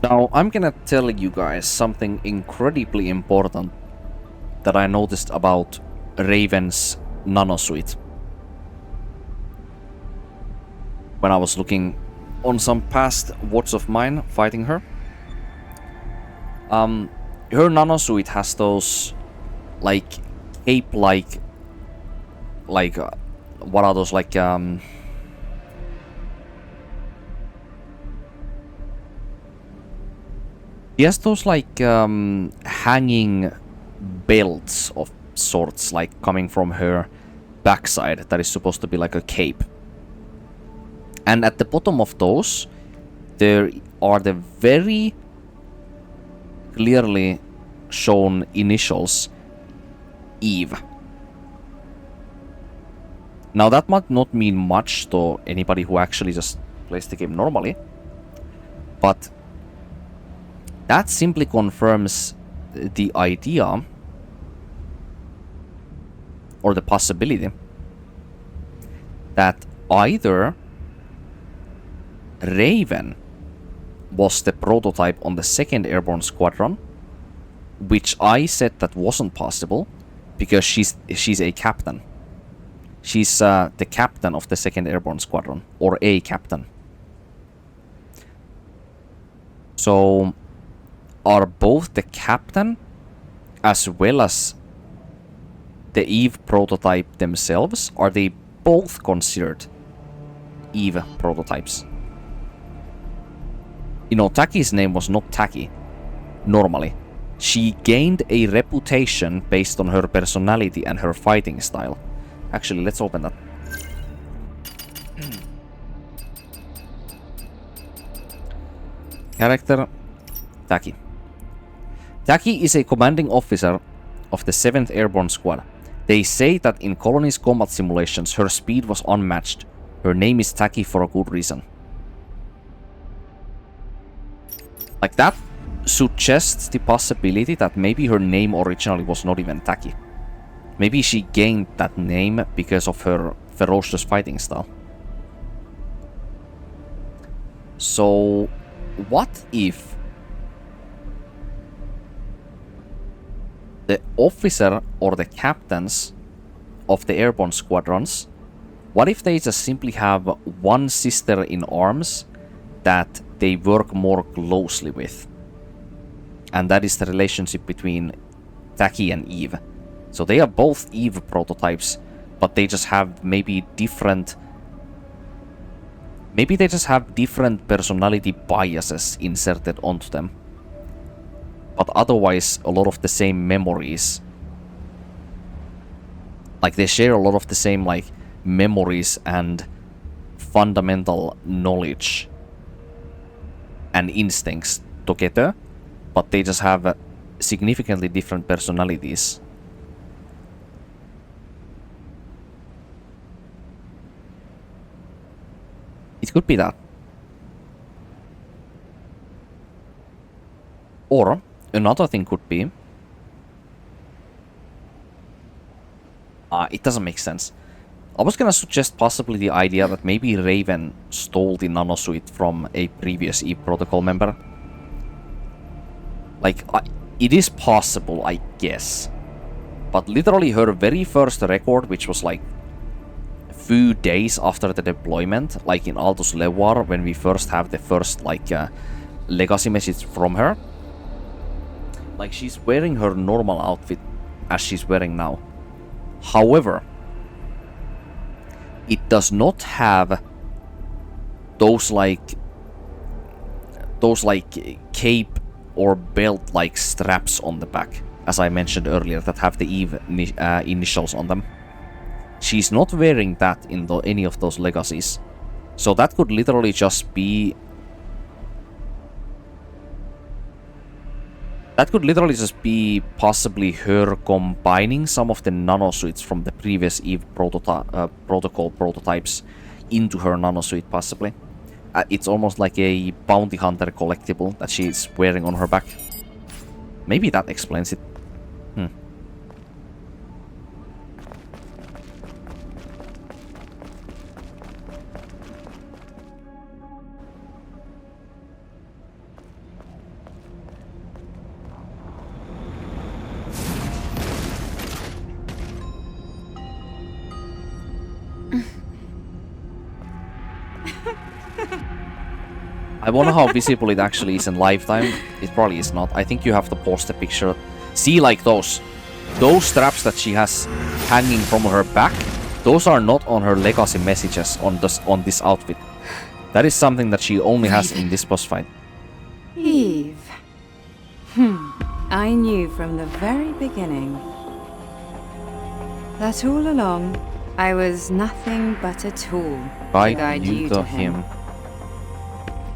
Now, I'm gonna tell you guys something incredibly important that I noticed about Raven's nanosuite when I was looking on some past watch of mine fighting her. Her nanosuite has those like cape-like, what are those, like he has those like hanging belts of sorts, like coming from her backside, that is supposed to be like a cape. And at the bottom of those, there are the very clearly shown initials Eve. Now that might not mean much to anybody who actually just plays the game normally, but that simply confirms the idea or the possibility that either Raven was the prototype on the 2nd Airborne Squadron, which I said that wasn't possible because she's a captain. She's the captain of the 2nd Airborne Squadron, or a captain. So are both the captain as well as the Eve prototype themselves, are they both considered Eve prototypes? You know, Taki's name was not Taki, normally. She gained a reputation based on her personality and her fighting style. Actually, let's open that. Character, Taki. Taki is a commanding officer of the 7th Airborne Squad. They say that in Colony's combat simulations, her speed was unmatched. Her name is Taki for a good reason. Like, that suggests the possibility that maybe her name originally was not even Taki. Maybe she gained that name because of her ferocious fighting style. So, what if the officer or the captains of the airborne squadrons, what if they just simply have one sister in arms that they work more closely with? And that is the relationship between Taki and Eve. So they are both Eve prototypes, but they just have maybe different... Maybe they just have different personality biases inserted onto them. But otherwise, a lot of the same memories. Like, they share a lot of the same, like, memories and fundamental knowledge and instincts together, but they just have significantly different personalities. It could be that. Or another thing could be... it doesn't make sense. I was gonna suggest possibly the idea that maybe Raven stole the nanosuite from a previous Eve Protocol member. Like, it is possible, I guess. But literally her very first record, which was like a few days after the deployment, like in Altus Levoir, when we first have the first, like, legacy message from her. Like, she's wearing her normal outfit as she's wearing now. However, it does not have those cape or belt like straps on the back, as I mentioned earlier, that have the Eve initials on them. She's not wearing that in any of those legacies. So that could literally just be... That could literally just be possibly her combining some of the nanosuites from the previous Eve protocol prototypes into her nanosuite, possibly. It's almost like a bounty hunter collectible that she's wearing on her back. Maybe that explains it. I wonder how visible it actually is in lifetime. It probably is not. I think you have to pause the picture. See, like those straps that she has hanging from her back. Those are not on her legacy messages on this outfit. That is something that she only has in this boss fight. Eve. I knew from the very beginning that all along I was nothing but a tool to guide you to him.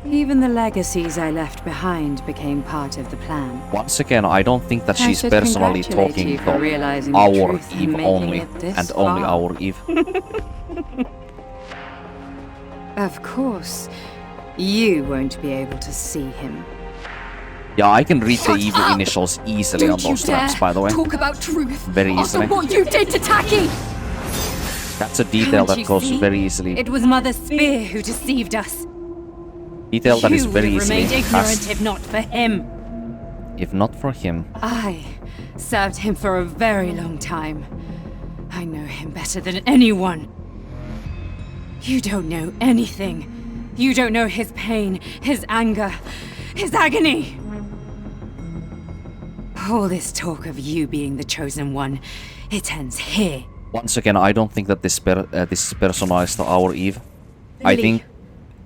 Even the legacies I left behind became part of the plan. Once again, I don't think that she's personally talking to our Eve only, and only our Eve. Of course, you won't be able to see him. Yeah, I can read the Eve initials easily on those straps, by the way. Talk about truth. Very easily. After what you did to Taki! That's a detail that goes very easily. It was Mother Spear who deceived us. Detail that is very easily remained ignorant if not for him. If not for him. I served him for a very long time. I know him better than anyone. You don't know anything. You don't know his pain, his anger, his agony. All this talk of you being the chosen one, it ends here. Once again, I don't think that this is personalized to our Eve. I think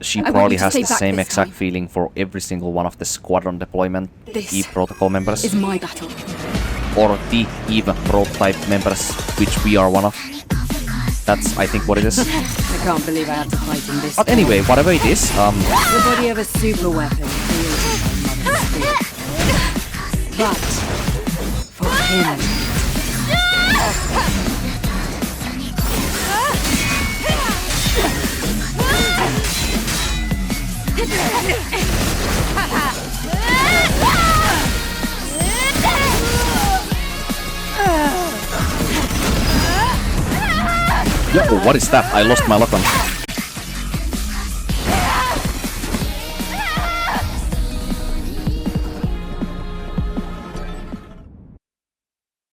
she probably has the same exact feeling for every single one of the squadron deployment Eve protocol members. Is my battle. Or the Eve prototype members, which we are one of. That's, I think, what it is. I can't believe I have to fight in this. But anyway, whatever it is, the body of a super weapon created by Mother Spear. But for him. Yo, what is that? I lost my lock on.